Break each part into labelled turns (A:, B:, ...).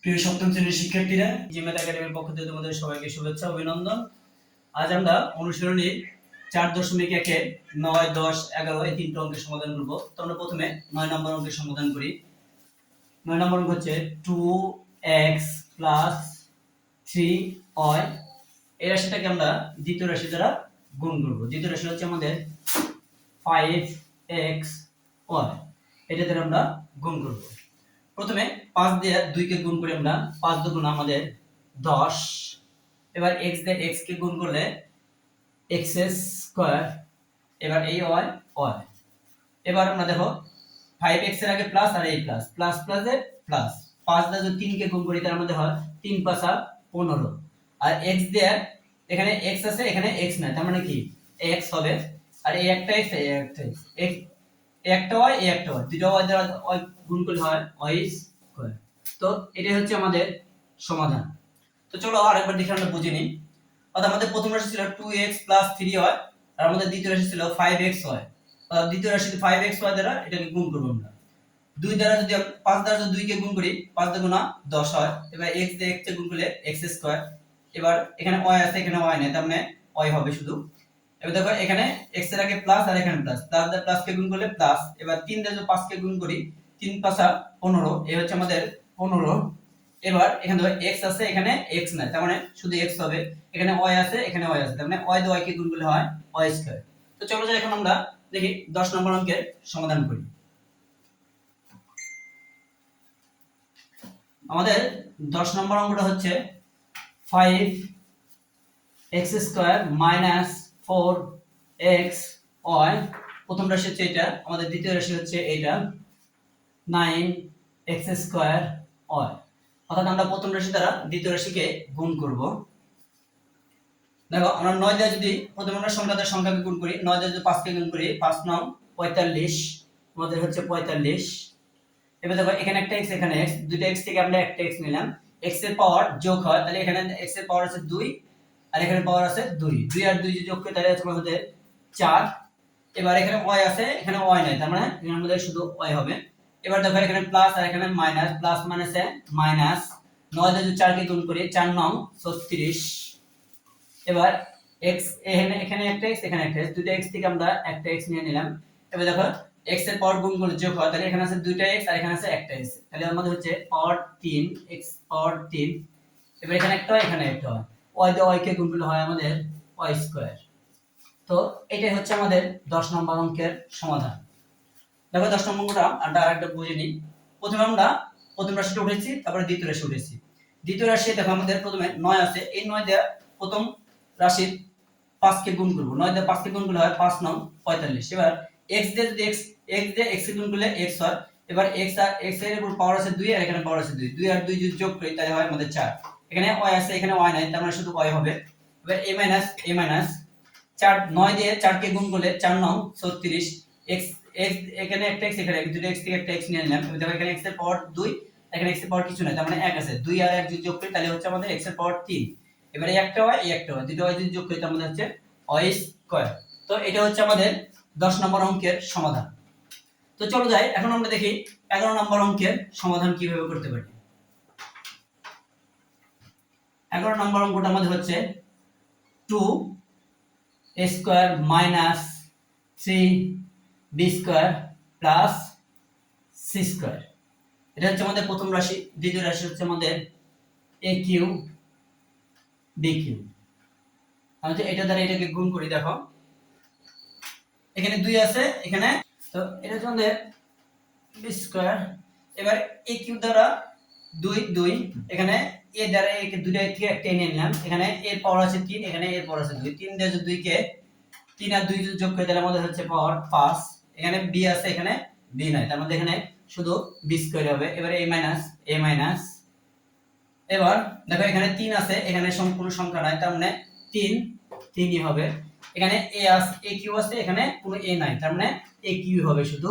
A: প্রিয় সপ্তম শ্রেণীর শিক্ষার্থীরা, জিমেট একাডেমির পক্ষ থেকে তোমাদের সবাইকে শুভেচ্ছা অভিনন্দন। আজ আমরা অনুশীলনী 4.1 9, 10, 11 এই তিনটি অঙ্কের সমাধান করব। তো আমরা প্রথমে 9 নম্বর অঙ্কের সমাধান করি। 9 নম্বর অঙ্ক হচ্ছে 2x + 3y। এই রাশিটাকে আমরা দ্বিতীয় রাশি দ্বারা গুণ করব। দ্বিতীয় রাশি হচ্ছে আমাদের 5xy, এটা দ্বারা আমরা গুণ করব। প্রথমে 5 দিয়ে 2 কে গুণ করি আমরা, 5 দুগুণ আমাদের 10। এবার x দিয়ে x কে গুণ করলে x²। এবার এই y y। এবার আমরা দেখো 5x এর আগে প্লাস আর এই প্লাস প্লাস প্লাসে প্লাস। 5 দিয়ে যদি 3 কে গুণ করি তার মধ্যে হয় 3 × 5 = 15। আর x দিয়ে এখানে x আছে, এখানে x নাই, তার মানে কি x হবে। আর এই একটা x এই একটা x, একটা y এই একটা y, দুটো y দ্বারা y গুণ করলে হয় y²। তো এটাই হচ্ছে আমাদের সমাধান। তো চলো আরেকবার দেখে আমরা বুঝে নিই। অর্থাৎ আমাদের প্রথম রাশি ছিল 2x + 3y, আর আমাদের দ্বিতীয় রাশি ছিল 5xy। অর্থাৎ দ্বিতীয় রাশি 5xy দ্বারা এটাকে গুণ করব আমরা। 2 দ্বারা যদি 5 দ্বারা যদি 2 কে গুণ করি, 5 × 10 হয়। এবার x দিয়ে x কে গুণ করলে x²। এবার এখানে y আছে, এখানে y নেই, তার মানে y হবে শুধু। এবার দেখো এখানে x এর আগে প্লাস আর এখানে প্লাস, প্লাস দিয়ে প্লাস কে গুণ করলে প্লাস। এবার 3 দিয়ে যদি 5 কে গুণ করি, 3 × 5 = 15, এই হচ্ছে আমাদের 15। এবার এখানে দেখো x আছে, এখানে x নাই, তার মানে শুধু x হবে। এখানে y আছে, এখানে y আছে, তার মানে y দিয়ে y কে গুণ করলে হয় y²। তো চলো যাই এখন আমরা দেখি 10 নম্বর অঙ্কের সমাধান করি। আমাদের 10 নম্বর অঙ্কটা হচ্ছে 5x² - 4xy। প্রথম রাশি হচ্ছে এটা, আমাদের দ্বিতীয় রাশি হচ্ছে এটা 9x²y। অর্থাৎ আমরা প্রথম রাশি দ্বারা দ্বিতীয় রাশিকে গুণ করব। দেখো আমরা 9 দিয়ে যদি প্রথমে আমরা সংখ্যাকে গুণ করি, 9 দিয়ে যদি 5 কে গুণ করি, 5 × 9 = 45, আমাদের হচ্ছে 45। এবার দেখো এখানে একটা x, এখানে x, দুটো x থেকে আমরা একটা x নিলাম। x এর পাওয়ার যোগ হয়, তাহলে এখানে x এর পাওয়ার আছে 2 আর এখানে পাওয়ার আছে 2, 2 আর 2 যদি যোগ করি তাহলে হচ্ছে আমাদের 4। এবার এখানে y আছে, এখানে y নাই, তার মানে এখানে আমাদের শুধু y হবে। এবার দেখো এখানে প্লাস আর এখানে মাইনাস, প্লাস মাইনাসে মাইনাস। 9 দিয়ে যদি 4 কে গুণ করি, 4 × 9 = 36। এবার x এখানে একটা x, এখানে একটা x, দুটো x থেকে আমরা একটা x নিয়ে নিলাম। এবার দেখো x এর পাওয়ার গুণ করলে যোগ হয়, তাহলে এখানে আছে দুইটা x আর এখানে আছে একটা x, তাহলে আমাদের হচ্ছে পাওয়ার 3, x পাওয়ার 3। এবার এখানে একটা হয়, এখানে একটা হয়, y দিয়ে y কে গুণ করলে হয় আমাদের y²। তো এটাই হচ্ছে আমাদের 10 নম্বর অঙ্কের সমাধান। দেখো 10 নম্বর অঙ্কটা আমরা আরেকটা বুঝে নিই। প্রথমে আমরা প্রথম রাশিটা উঠেছি, তারপরে দ্বিতীয় রাশি উঠেছি। দ্বিতীয় রাশি দেখো আমাদের প্রথমে 9 আছে, এই 9 দিয়ে প্রথম রাশির 5 কে গুণ করব। 9 দিয়ে 5 কে গুণ করলে হয় 5 × 9 = 45। এবার x দিয়ে যদি x দিয়ে x কে গুণ করলে x হয়। এবার x আর x এর উপর পাওয়ার আছে 2 আর এখানে পাওয়ার আছে 2, 2 আর 2 যদি যোগ করি তাহলে হয় আমাদের 4। এখানে y আছে, এখানে y নাই, তার মানে শুধু y হবে। এবার a - 4, 9 দিয়ে 4 কে গুণ করলে 4 × 9 = 36। x x এখানে একটা x, এখানে দুটো x থেকে একটা x নিয়ে নিলাম। দেখো এখানে x এর পাওয়ার 2, এখানে x এর পাওয়ার কিছু নাই, তার মানে 1 আছে। 2 আর 1 যদি যোগ করি তাহলে হচ্ছে আমাদের x এর পাওয়ার 3। এবারে একটা y এই একটা y, দুটো y যদি যোগ করি তাহলে আমাদের হচ্ছে y²। তো এটা হচ্ছে আমাদের 10 নম্বর অঙ্কের সমাধান। তো চলো যাই এখন আমরা দেখি 11 নম্বর অঙ্কের সমাধান কিভাবে করতে পারি। 11 নম্বর অঙ্কটা আমাদের হচ্ছে 2a² - 3b² + c²। এটা হচ্ছে আমাদের প্রথম রাশি। দ্বিতীয় রাশি হচ্ছে আমাদের aq bq। আমরা এটা দ্বারা এটাকে গুণ করি, দেখো এখানে 2 আছে, এখানে তো এটা হচ্ছে আমাদের b²। এবার aq দ্বারা 2 2, এখানে a দ্বারা a কে দুইটা থেকে একটা নিয়ে নিলাম। এখানে এর পাওয়ার আছে 3, এখানে এর পাওয়ার আছে 2, 3 দিয়ে যদি 2 কে 3 আর 2 যদি যোগ করি তাহলে আমাদের হচ্ছে পাওয়ার 5। এখানে b আছে, এখানে b নাই, তার মধ্যে এখানে শুধু b² হবে। এবারে a - এবার দেখো এখানে 3 আছে, এখানে কোনো সংখ্যা নাই, তার মানে 3 3ই হবে। এখানে a আছে, aq আছে, এখানে কোনো a নাই, তার মানে aq হবে শুধু।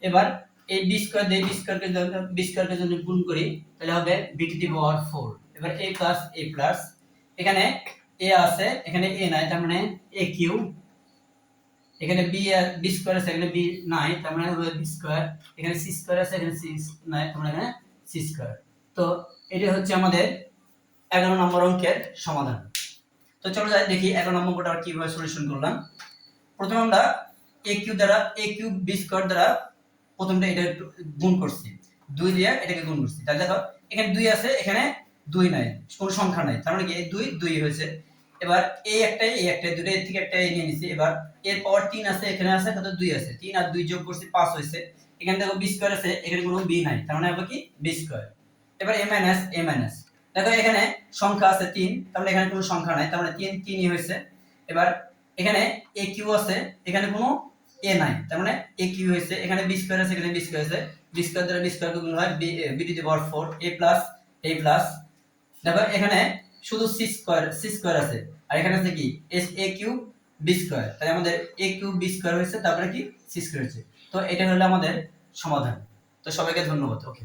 A: এবার এই b² দিয়ে b² কে যদি গুণ করি তাহলে হবে b⁴। এবার a + a+, এখানে a আছে, এখানে a নাই, তার মানে aq। এখানে b² আছে, এখানে b নাই, তার মানে হবে b²। এখানে c² আছে, এখানে c নাই, তার মানে এখানে c²। তো এটা হচ্ছে আমাদের 11 নম্বর অঙ্কের সমাধান। তো চলো যাই দেখি 11 নম্বর অঙ্কটা কিভাবে সলিউশন করলাম। প্রথমে আমরা a কিউব দ্বারা a কিউব b স্কয়ার দ্বারা প্রথমটা এটা একটু গুণ করছি, 2 দিয়ে এটাকে গুণ করছি। তাহলে দেখো এখানে 2 আছে, এখানে 2 নাই, কোনো সংখ্যা নাই, তার মানে কি এই 2 2 হয়েছে। এবার এই একটাই দুটো এর থেকে একটা নিয়ে নিছি। এবার এর পাওয়ার 3 আছে, এখানে আছে কত 2 আছে, 3 আর 2 যোগ করছি 5 হয়েছে। এখানে দেখো b স্কয়ার আছে, এখানে কোনো b নাই, তার মানে হবে কি b স্কয়ার। এবার a মাইনাস দেখো এখানে সংখ্যা আছে 3, তার মানে এখানে কোনো সংখ্যা নাই, তার মানে 3 3ই হয়েছে। এবার এখানে a কিউ আছে, এখানে কোনো a নাই, তার মানে a কিউ হয়েছে। এখানে b স্কয়ার আছে, এখানে b স্কয়ার আছে, b স্কয়ার দ্বারা b স্কয়ার গুণ হয় b to the power 4 a plus দেখো এখানে শুধু c স্কয়ার আছে, আর এখানে আছে কি a কিউব b স্কয়ার, তাহলে আমাদের a কিউব b স্কয়ার হয়েছে, তারপরে কি c স্কয়ার হয়েছে। তো এটা হলো আমাদের সমাধান। তো সবাইকে ধন্যবাদ। ওকে।